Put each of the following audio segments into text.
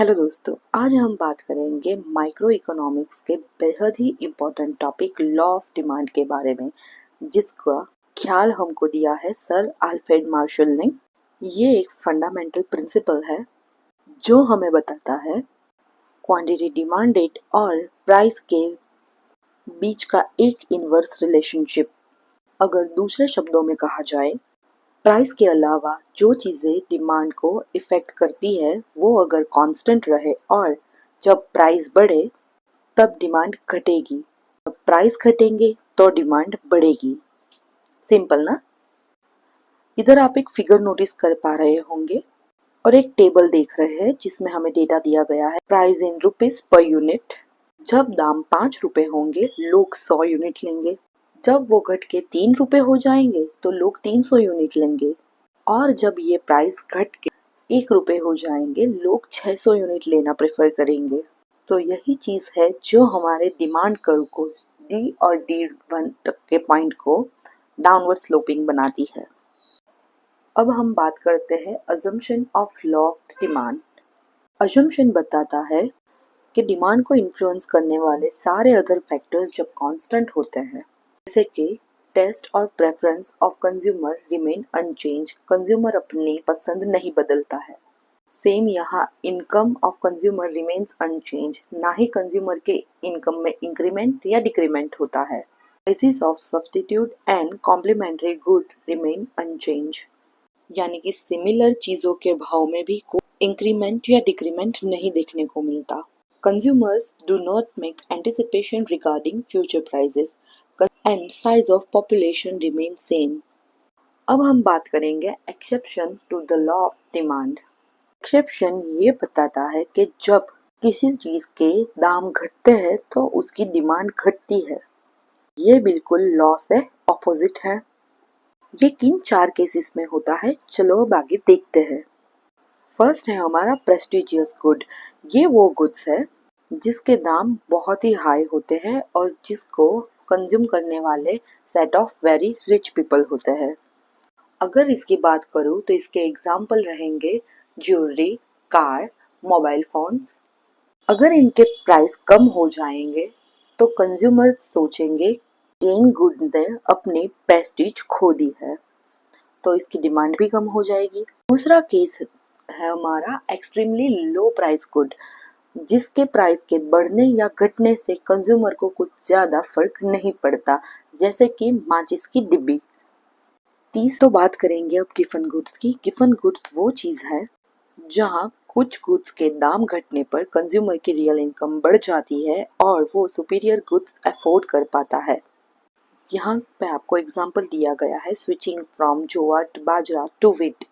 Hello दोस्तों, आज हम बात करेंगे माइक्रो इकोनॉमिक्स के बेहद ही important topic law of demand के बारे में, जिसका ख्याल हमको दिया है सर अल्फ्रेड मार्शल ने। ये एक फंडामेंटल प्रिंसिपल है जो हमें बताता है क्वांटिटी डिमांडेड और प्राइस के बीच का एक इनवर्स रिलेशनशिप। अगर दूसरे शब्दों में कहा जाए, प्राइस के अलावा जो चीज़ें डिमांड को इफ़ेक्ट करती है वो अगर कांस्टेंट रहे और जब प्राइस बढ़े तब डिमांड घटेगी, जब प्राइस घटेंगे तो डिमांड बढ़ेगी। सिंपल ना। इधर आप एक फिगर नोटिस कर पा रहे होंगे और एक टेबल देख रहे हैं जिसमें हमें डेटा दिया गया है price in rupees per unit. जब दाम 5 रुपए होंगे लोग 100 यूनिट लेंगे। जब वो घट के 3 रुपए हो जाएंगे तो लोग 300 यूनिट लेंगे। और जब ये प्राइस घट के 1 रुपए हो जाएंगे लोग 600 यूनिट लेना प्रेफर करेंगे। तो यही चीज़ है जो हमारे डिमांड कर्व को डी और D1 तक के पॉइंट को डाउनवर्ड स्लोपिंग बनाती है। अब हम बात करते हैं assumption of law of demand. Assumption बताता है कि डिमांड को इन्फ्लुएंस करने वाले सारे अदर फैक्टर्स जब कांस्टेंट होते हैं, जैसे कि टेस्ट और preference of consumer remain unchange, consumer अपनी पसंद नहीं बदलता है। सेम यहाँ income of consumer remains unchange, ना ही कंज्यूमर के इनकम में इंक्रीमेंट या डिक्रीमेंट होता है। Prices of substitute and complementary good remain unchange, यानी कि सिमिलर चीज़ों के भाव में भी कोई इंक्रीमेंट या डिक्रीमेंट नहीं देखने को मिलता। Consumers do not make anticipation regarding future prices and size of population remain same. अब हम बात करेंगे exception to the law of demand. Exception ये बताता है कि जब किसी चीज़ के दाम घटते हैं तो उसकी डिमांड घटती है। ये बिल्कुल लॉ से ऑपोजिट है। ये किन 4 केसेस में होता है, चलो अब आगे देखते हैं। फर्स्ट है हमारा प्रेस्टिजियस गुड। ये वो गुड्स है जिसके दाम बहुत ही हाई होते हैं और जिसको कंज्यूम करने वाले set of very rich people होते हैं। अगर इसकी बात करूँ तो इसके एग्जाम्पल रहेंगे ज्वेलरी, कार, मोबाइल फोन्स। अगर इनके प्राइस कम हो जाएंगे तो कंज्यूमर सोचेंगे कि इन गुड ने अपनी प्रेस्टीज खो दी है, तो इसकी डिमांड भी कम हो जाएगी। दूसरा केस है हमारा एक्सट्रीमली लो प्राइस गुड, जिसके प्राइस के बढ़ने या घटने से कंज्यूमर को कुछ ज़्यादा फर्क नहीं पड़ता, जैसे कि माचिस की डिब्बी। तो बात करेंगे अब गिफन गुड्स की। गिफन गुड्स वो चीज़ है जहाँ कुछ गुड्स के दाम घटने पर कंज्यूमर की रियल इनकम बढ़ जाती है और वो सुपीरियर गुड्स अफोर्ड कर पाता है। यहाँ पे आपको एग्जाम्पल दिया गया है switching from jowar bajra to wheat.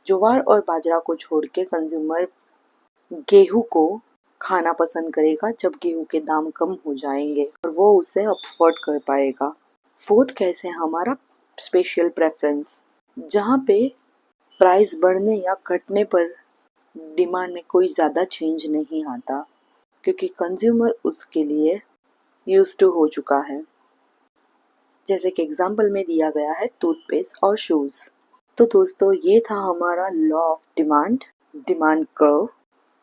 जोवार और बाजरा को छोड़ के कंज्यूमर गेहूं को खाना पसंद करेगा जब गेहूं के दाम कम हो जाएंगे और वो उसे अफोर्ड कर पाएगा। फोर्थ केस है हमारा स्पेशल प्रेफरेंस, जहाँ पे प्राइस बढ़ने या घटने पर डिमांड में कोई ज़्यादा चेंज नहीं आता, क्योंकि कंज्यूमर उसके लिए यूज्ड टू हो चुका है। जैसे कि एग्जाम्पल में दिया गया है टूथपेस्ट और शूज़। तो दोस्तों ये था हमारा law of demand, demand curve,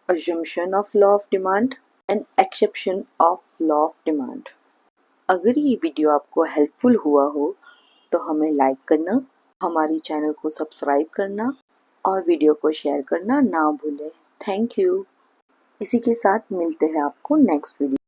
assumption of law of demand and exception of law of demand। अगर ये वीडियो आपको हेल्पफुल हुआ हो तो हमें लाइक करना, हमारी चैनल को सब्सक्राइब करना और वीडियो को शेयर करना ना भूलें। Thank you. इसी के साथ मिलते हैं आपको नेक्स्ट वीडियो।